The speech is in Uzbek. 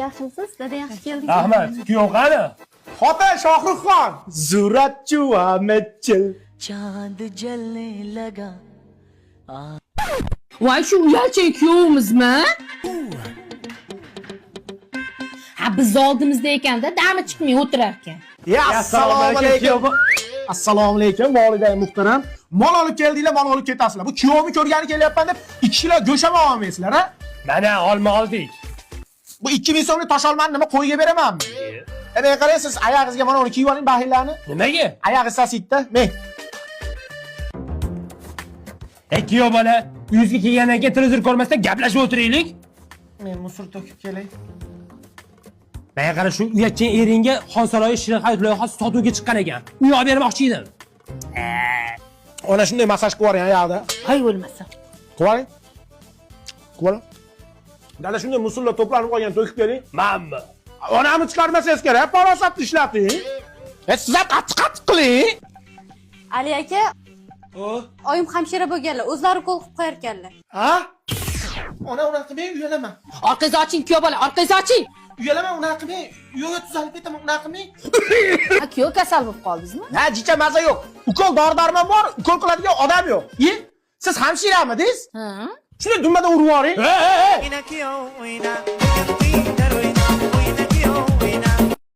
Yaxshimisiz? Dada yaxshi keldik. Rahmat. Kuyov qani? Xotin Shohruxxon, Zuratchu Ahmedchil. चांद जलने लगा Voy shu uyalchang kuyovimizmi? Ha biz oldimizda ekanda, dami chiqmay o'tirar ekan. Ya assalomu alaykum. Assalomu alaykum voliday muhtaram. Mol olib keldinglar, mol olib ketasizlar. Bu kuyovni ko'rgani kelyapman deb 2 kilo go'sht ham olmaysizlar, ha? Mana olma oldik. Bu 2000 so'mlik tosh olmani nima qo'yga beramanmi? Endi qaraysiz, oyog'ingizga mana uni kiyib oling bahillarni. Nimaga? Oyog'i sasitda. Men. Kuyov bola, uyingizga kelgandan keyin televizor ko'rmasdan gaplashib o'tiraylik. Men musor to'kib kelay. Mana qara shu uyatchan eringga Xonsaroyi Shirin hayot loyihasi sotuvga chiqqan ekan. Uy olib bermoqchi edim. Ona shunday masaj qilib yuboring oyog'ida. Hay bo'lmasa. Qo'ying. Qo'ying. Dada shunday musullar to'planib qolgan to'kib keling. Manmi? Onamni chiqarmasangiz kerak, farosatni ishlating. Siz ham qattiq qiling. Ali aka, oyim hamshira bo'lganlar, o'zlari qo'l qilib qo'yar ekanlar. Ha? Ona unaqa qilmang, uyalaman. Orqangizni oching kuyov bola, orqangizni oching. Uyalaman, unaqa qilmang. Yo'q, tuzalib ketaman, unaqa qilmang. Ha kuyov kasal bo'lib qoldingizmi? Ha, jicha maza yo'q. Ukol dori-darmon bor, ukol qiladigan odam yo'q. Siz hamshiramiz? Ha. Shunday dumada urib yuboring. Hey! Oyna ki oyna,